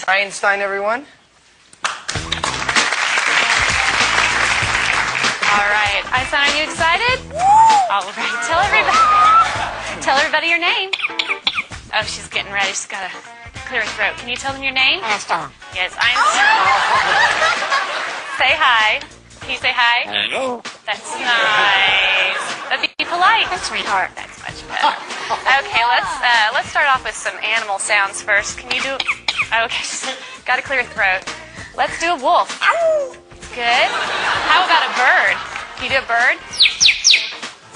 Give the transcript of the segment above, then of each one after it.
Einstein, everyone. All right. Einstein, are you excited? All right. Tell everybody your name. Oh, she's getting ready. She's got to clear her throat. Can you tell them your name? Einstein. Yes, Einstein. Say hi. Can you say hi? Hello. That's nice. But be polite. Sweetheart. That's much better. Okay, let's start off with some animal sounds first. Can you do? Okay, got to clear your throat. Let's do a wolf. Good. How about a bird? Can you do a bird?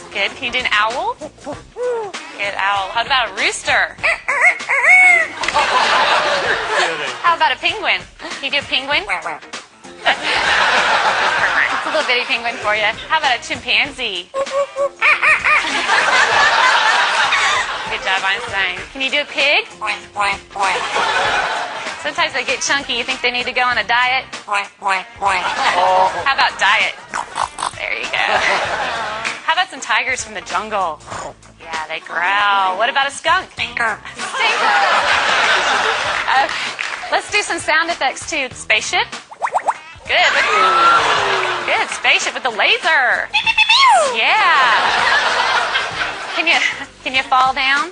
Good. Can you do an owl? Good, owl. How about a rooster? How about a penguin? Can you do a penguin? It's a little bitty penguin for you. How about a chimpanzee? Good job, Einstein. Can you do a pig? Sometimes they get chunky. You think they need to go on a diet? How about diet? There you go. How about some tigers from the jungle? Yeah, they growl. What about a skunk? Stinker. Okay. Let's do some sound effects too. Spaceship. Good. Good. Spaceship with the laser. Yeah. Can you fall down?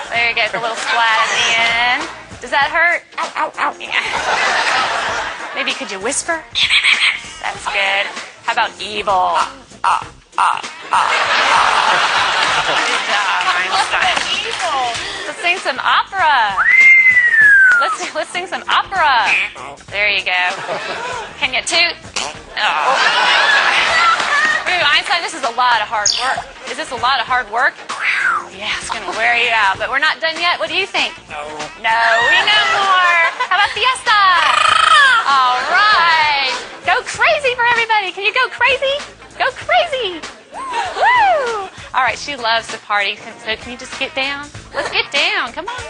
There you go. The little splat at the end. Does that hurt? Yeah. Maybe could you whisper? That's good. How about evil? Good job, Einstein. Let's sing some opera. Let's sing some opera. There you go. Can you toot? Oh. Ooh, Einstein, this is a lot of hard work. Is this a lot of hard work? Yeah, it's going to wear you out. But we're not done yet. What do you think? No, we know more. How about fiesta? All right. Go crazy for everybody. Can you go crazy? Go crazy. Woo! All right, she loves to party. So can you just get down? Let's get down. Come on.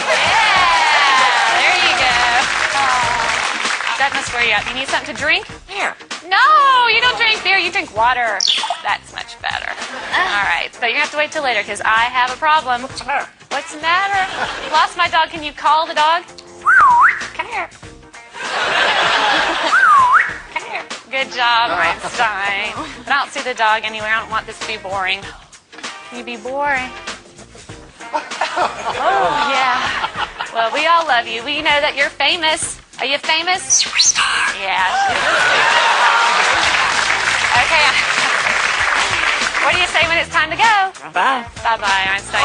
Yeah, there you go. That must wear you out. You need something to drink? Here. No, you don't drink beer. You drink water. That's much better. All right, so you have to wait till later because I have a problem. What's the matter? What's the matter? Lost my dog. Can you call the dog? Come here. Come here. Good job, Einstein. But I don't see the dog anywhere. I don't want this to be boring. Can you be boring? Oh, yeah. Well, we all love you. We know that you're famous. Are you famous? Superstar. Yeah. Okay. What do you say when it's time to go? Bye. Bye-bye, Einstein.